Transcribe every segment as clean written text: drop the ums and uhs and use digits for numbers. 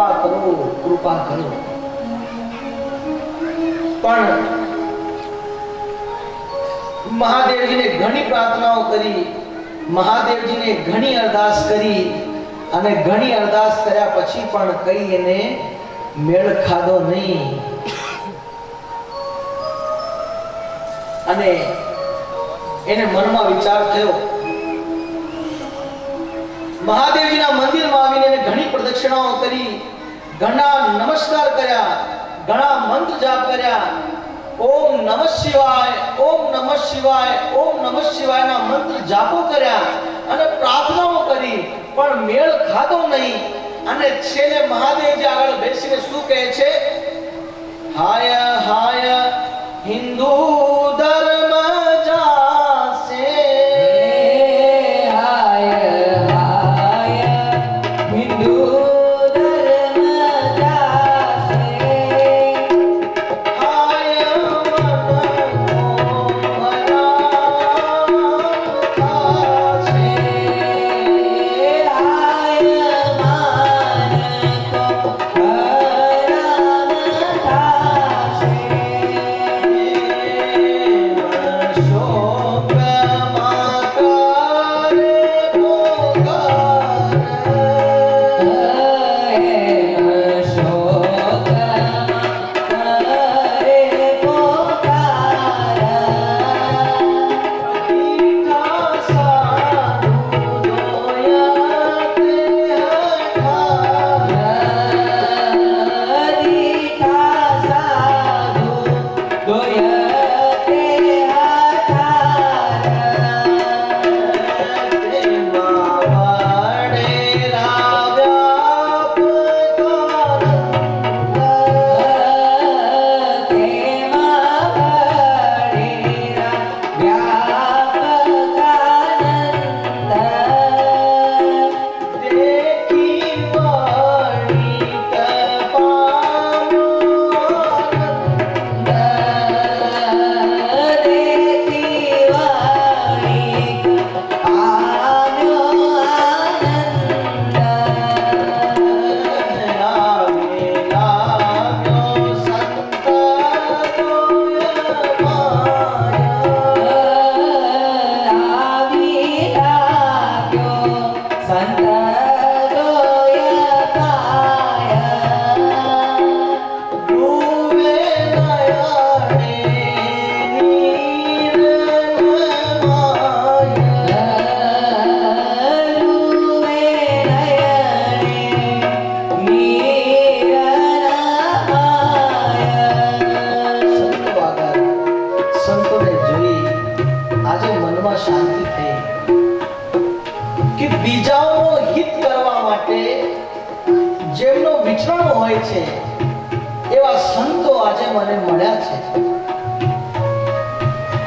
કૃપા કરો, કૃપા કરો. પણ મહાદેવજીને ઘણી પ્રાર્થનાઓ કરી, મહાદેવજીને ઘણી અરદાસ કરી, અને ઘણી અરદાસ કર્યા પછી પણ કઈ એને મેળ ખાધો નહીં. અને એને મનમાં વિચાર થયો. મહાદેવજીના મંદિરમાં આવીને એને ઘણી પ્રદક્ષિણાઓ કરી, ઘણા નમસ્કાર કર્યા, ઘણા મંત્ર જાપ કર્યા. ઓમ નમઃ શિવાય, ઓમ નમઃ શિવાય, ઓમ નમઃ શિવાયના મંત્ર જાપો કર્યા અને પ્રાર્થનાઓ કરી, પણ મેળ ખાધો નહીં. અને છેલ્લે મહાદેવજી આગળ બેસીને શું કહે છે? હાય હાય હિન્દુ ધર્મ જાસે, હાય હાય હિન્દુ ધર્મ જાસે, હાય મન કો મનાતા છે, એવા સંતો આજે મને મળ્યા છે.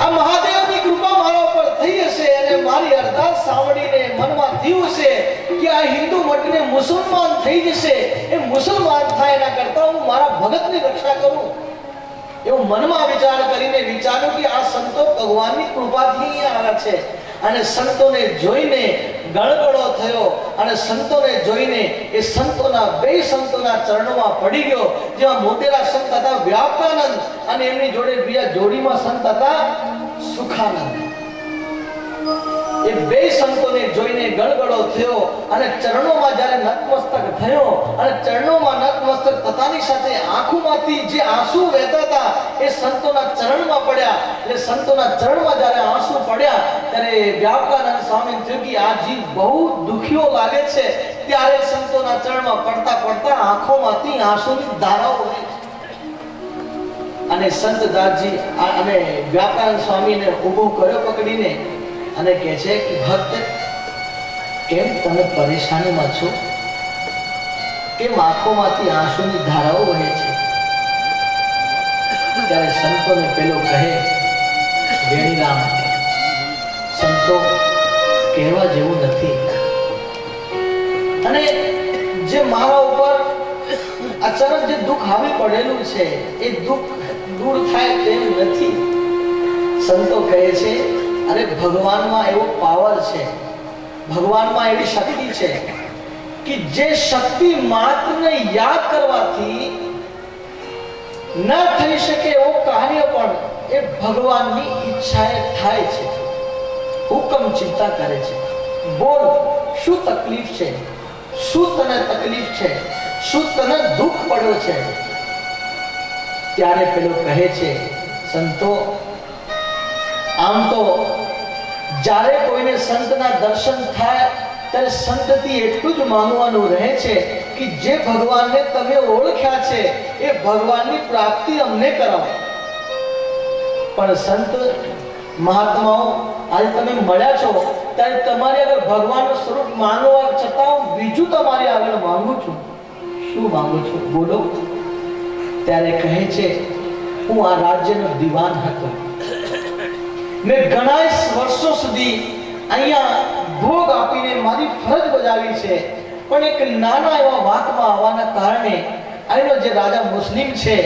આ મહાદેવની કૃપા મારા ઉપર થઈ હશે અને મારી અરદાસ સાંભળીને મનમાં થયું છે કે આ હિન્દુ મટીને મુસલમાન થઈ જશે, એ મુસલમાન થાય એના કરતા હું મારા ભગતની રક્ષા કરું એવું મનમાં વિચાર કરીને વિચાર્યું કે આ સંતો ભગવાનની કૃપાથી આવ્યા છે. અને સંતોને જોઈને ગળગળો થયો અને સંતોને જોઈને એ સંતોના બે સંતોના ચરણોમાં પડી ગયો. જેવા મોટેરા સંત હતા વ્યાપાનંદ અને એમની જોડે બીજા જોડીમાં સંત હતા સુખાનંદ. એ બે સંતોને જોઈને ગળગળો થયો અને ચરણોમાં જ્યારે નતમસ્તક થયો અને ચરણોમાં નતમસ્તક થતાની સાથે આંખોમાંથી જે આંસુ વહેતા હતા એ સંતોના ચરણમાં પડ્યા. એટલે સંતોના ચરણમાં જ્યારે આંસુ પડ્યા ત્યારે વ્યાપકાનંદ સ્વામી થયું કે આ જીવ બહુ દુખીઓ લાગે છે. ત્યારે સંતોના ચરણમાં પડતા પડતા આંખોમાંથી આંસુની ધારાઓ વહી અને સંત દાસજી અને વ્યાપકાનંદ સ્વામીને ઊભો કર્યો પકડીને અને કહે છે કે ભક્ત કેમ તમે પરેશાનીમાં છો? કેમ આંખોમાંથી આંસુની ધારાઓ વહે છે? ત્યારે સંતોને પેલો કહે, વેણીરામ, સંતો કહેવા જેવું નથી. અને જે મારા ઉપર અચાનક જે દુઃખ આવી પડેલું છે એ દુઃખ દૂર થાય તેમ નથી. સંતો કહે છે, અરે ભગવાનમાં એવો પાવર છે, ભગવાનમાં એવી શક્તિ છે कि जे शक्ति मात्रને યાદ કરવાથી ન થઈ શકે એવો કાર્ય પણ એ ભગવાનની ઈચ્છાએ થાય છે. હુકમ ચિંતા કરે છે. બોલ શું તકલીફ છે, શું તને તકલીફ છે, શું તને દુઃખ પડ્યો છે? ત્યારે પેલો કહે છે, સંતો આમ તો જ્યારે કોઈને સંતના દર્શન થાય ત્યારે સંતથી એટલું જ માંગવાનું રહે છે કે જે ભગવાનને તમે ઓળખ્યા છે એ ભગવાનની પ્રાપ્તિ અમને કરાવો. પણ સંત મહાત્માઓ આજે તમે મળ્યા છો ત્યારે તમારે આગળ ભગવાનનું સ્વરૂપ માનવા છતાં હું બીજું તમારી આગળ માંગુ છું. શું માંગુ છું બોલો? ત્યારે કહે છે, હું આ રાજ્યનો દિવાન હતો. મેં ઘણા વર્ષો સુધી અહીંયા ભોગ આપીને મારી ફરજ બજાવી છે, પણ એક નાના એવા વાતમાં આવવાના કારણે અહીંનો જે રાજા મુસ્લિમ છે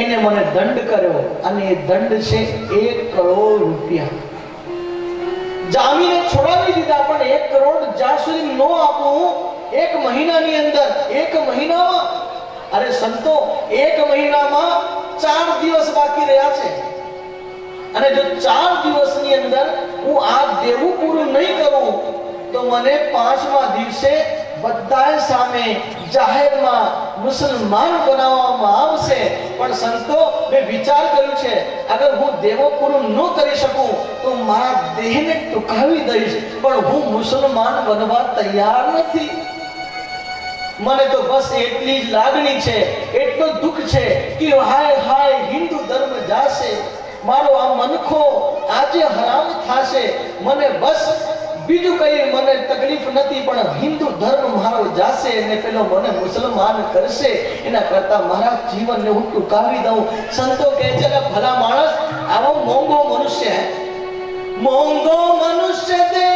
એને મને દંડ કર્યો, અને એ દંડ છે 1 કરોડ રૂપિયા. જામીને છોડાવી દીધા, પણ 1 કરોડ જ્યાં સુધી ન આપું 1 મહિનાની અંદર, 1 મહિનામાં, અરે સંતો 1 મહિનામાં 4 દિવસ બાકી રહ્યા છે, અને જો 4 દિવસની અંદર હું આ દેવું પૂરું નહીં કરું તો મને 5મા દિવસે બધા સામે જાહેરમાં મુસલમાન બનાવવામાં આવશે. પણ સંતો મેં વિચાર કર્યું છે, અગર હું દેવો પૂરું ન કરી શકું તો મારા દેહને ટૂંકાવી દઈશ, પણ હું મુસલમાન બનવા તૈયાર નથી. મને તો બસ એટલી જ લાગણી છે, એટલો દુઃખ છે કે હાય હાય હિન્દુ ધર્મ જાશે, મારો આ મનખો આજે હરામ થાશે. મને બસ બીજું કઈ મને તકલીફ નથી, પણ હિન્દુ ધર્મ મારો જાશે અને પેલો મને મુસલમાન કરશે, એના કરતા મારા જીવનને હું ટૂંકાવી દઉં. સંતો કહે છે કે ભલા માણસ આવો મોંઘો મનુષ્ય, મોંઘો મનુષ્ય દે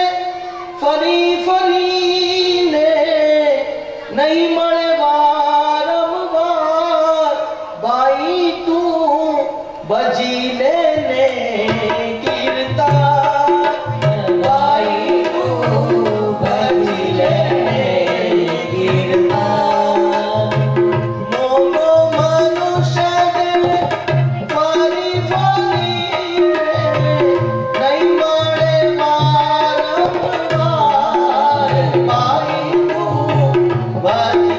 ફરી ફરીને નહીં મળે વારંવાર, ભાઈ તું બજી લેને કીર્તા, ભાઈ તું બજી લેને કીર્તા. મોંઘો મનુષ્ય દે ફરી ફરીને નહીં મળે વારંવાર, ભાઈ તું બજી લેને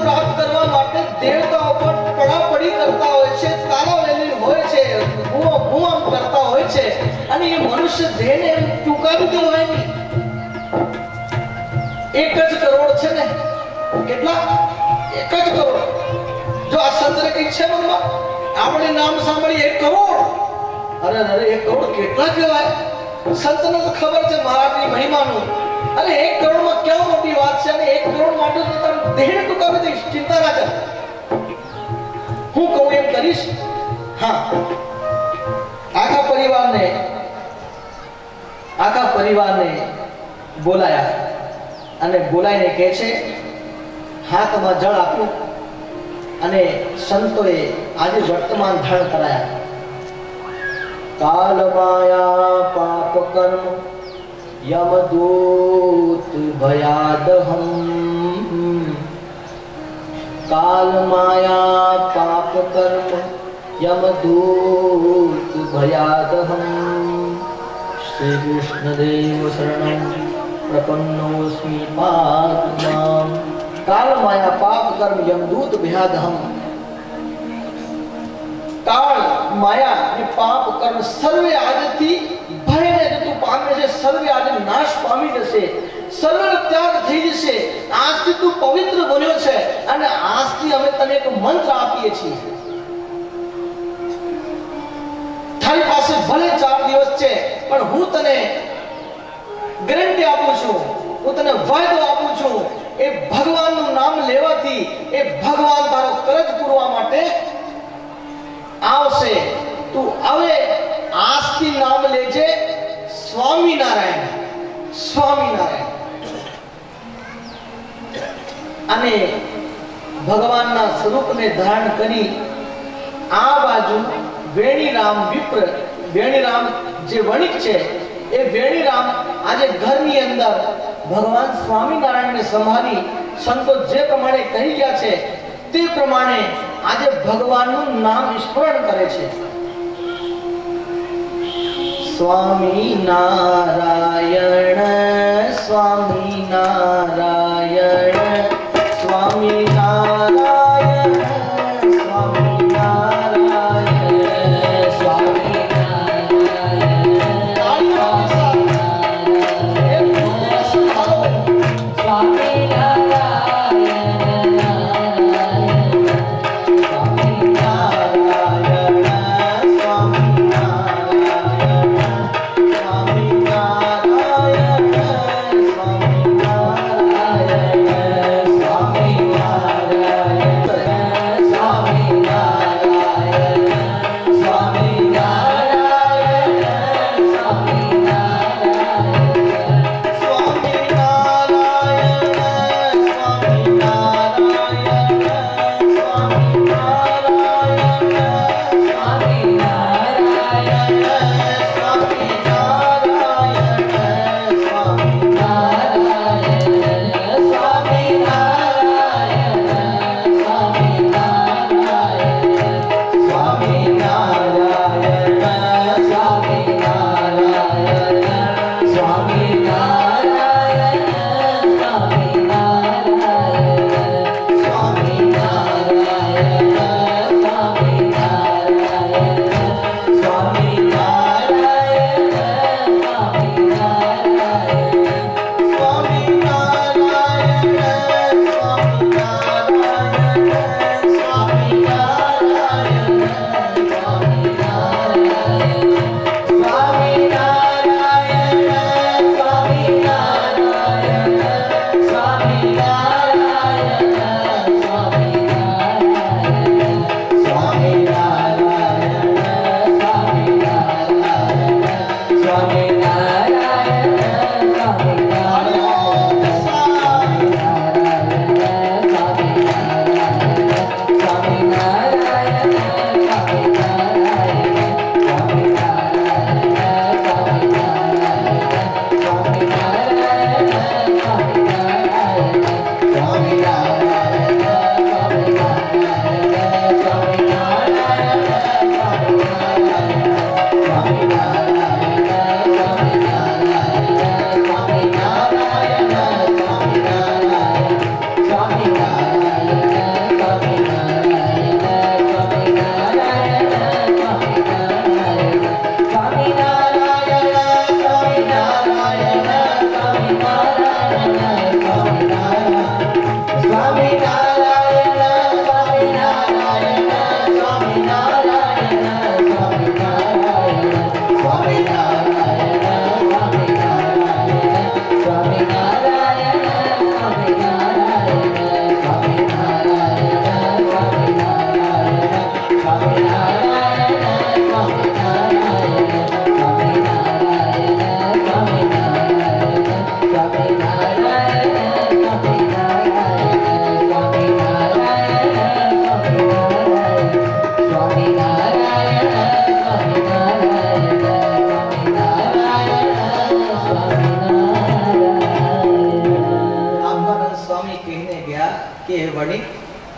પ્રાપ્ત કરવા માટે દેવતાઓ પર પડાપડી કરતા હોય છે, તારાવેલી હોય છે, ભૂમ કરતા હોય છે, અને એ મનુષ્ય દેહને એમ ટૂંકાવી દેવો હોય નહીં. 1 જ કરોડ છે ને, કેટલા? 1 જ કરોડ. જો આ સંતને કઈ છે મનમાં, આપણે નામ સાંભળી 1 કરોડ, અરે અરે 1 કરોડ કેટલા કહેવાય? સંતને તો ખબર છે મહારાજની મહિમાનું. અરે 1 કરોડમાં ક્યાં મોટી વાત છે, અને 1 કરોડ માટે તો તમે દેહને ટૂંકાવી દઈશ, ચિંતા ના કર, હું કહું એમ કરીશ. હા, આખા પરિવારને બોલાયા, અને બોલાઈને કહે છે હાથમાં જળ આપ્યું, અને સંતોએ આજે વર્તમાન ધારણ કરાયા. કાલ માયા પાપ કર્મ यमदूत भयादहम, काल माया पाप कर्म यमदूत भयादहम, श्री कृष्ण देव शरणं प्रपन्नोस्मि पातुमाम. काल माया पाप कर्म यमदूत भयादहम. काल माया અને પાપ કર્મ સર્વે આજથી ભયને તું પામે છે, સર્વે આજે નાશ પામી જશે, સર્વનો ત્યાગ થઈ જશે. આજથી તું પવિત્ર બન્યો છે, અને આજથી અમે તને એક મંત્ર આપીએ છીએ. તારી પાસે ભલે 4 દિવસ છે, પણ હું તને ગેરંટી આપું છું, હું તને વાયદો આપું છું, એ ભગવાનનું નામ લેવાથી એ ભગવાન તારો કરજ પૂરવા માટે આવશે. તું હવે આજથી નામ લેજે સ્વામિનારાયણ, સ્વામિનારાયણ. અને ભગવાનના સ્વરૂપને ધારણ કરી આ બાજુ વેણીરામ વિપ્ર, વેણીરામ જે વણિક છે એ વેણીરામ આજે ઘરની અંદર ભગવાન સ્વામિનારાયણને સંભાળી સંતો જે પ્રમાણે કહી ગયા છે તે પ્રમાણે આજે ભગવાનનું નામ સ્મરણ કરે છે. સ્વામિનારાયણ સ્વામિનારાયણ સ્વામિનારાયણ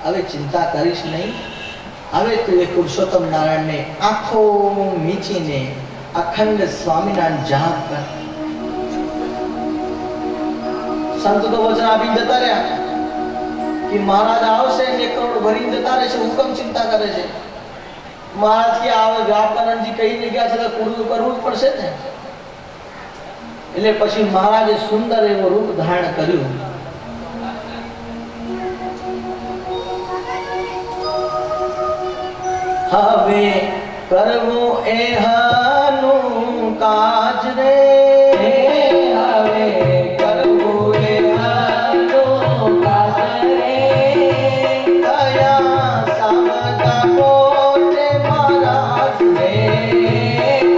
હવે ચિંતા કરીશ નહીં. હવે તું એ પુરુષોત્તમ નારાયણને આંખો મીચીને અખંડ સ્વામિનારાયણ જાપ કર. સંત તો વચન આપી જતા રહ્યા કે મહારાજ આવશે ને 1 કરોડ ભરીને જતા રહેશે. હું કેમ ચિંતા કરે છે? મહારાજ કે આવે વ્યાપારણજી કહીને ગયા છે તો પૂરું કરવું જ પડશે ને. એટલે પછી મહારાજે સુંદર એવો રૂપ ધારણ કર્યું. હવે કરવું એ હાનું કાજ રે, હવે કરવું એ હાનું કાજ રે, દયા સામતા પોતે મહારાજ રે,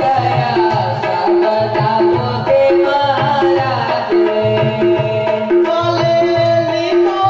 દયા સામતા પોતે મહારાજ રે, ભલે લીધો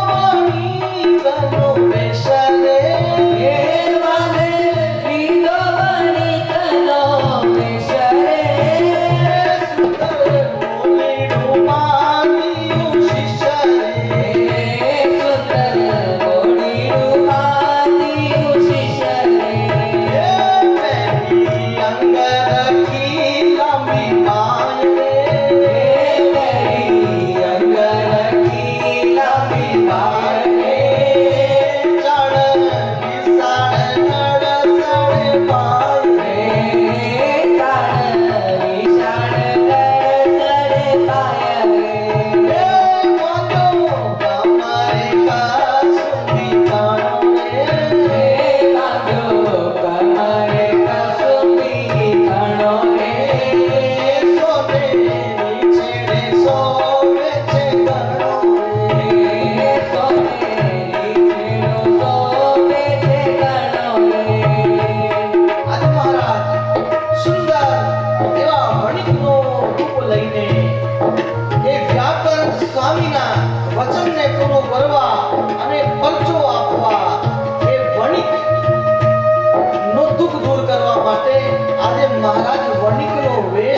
મહારાજ વણિકનો વેશ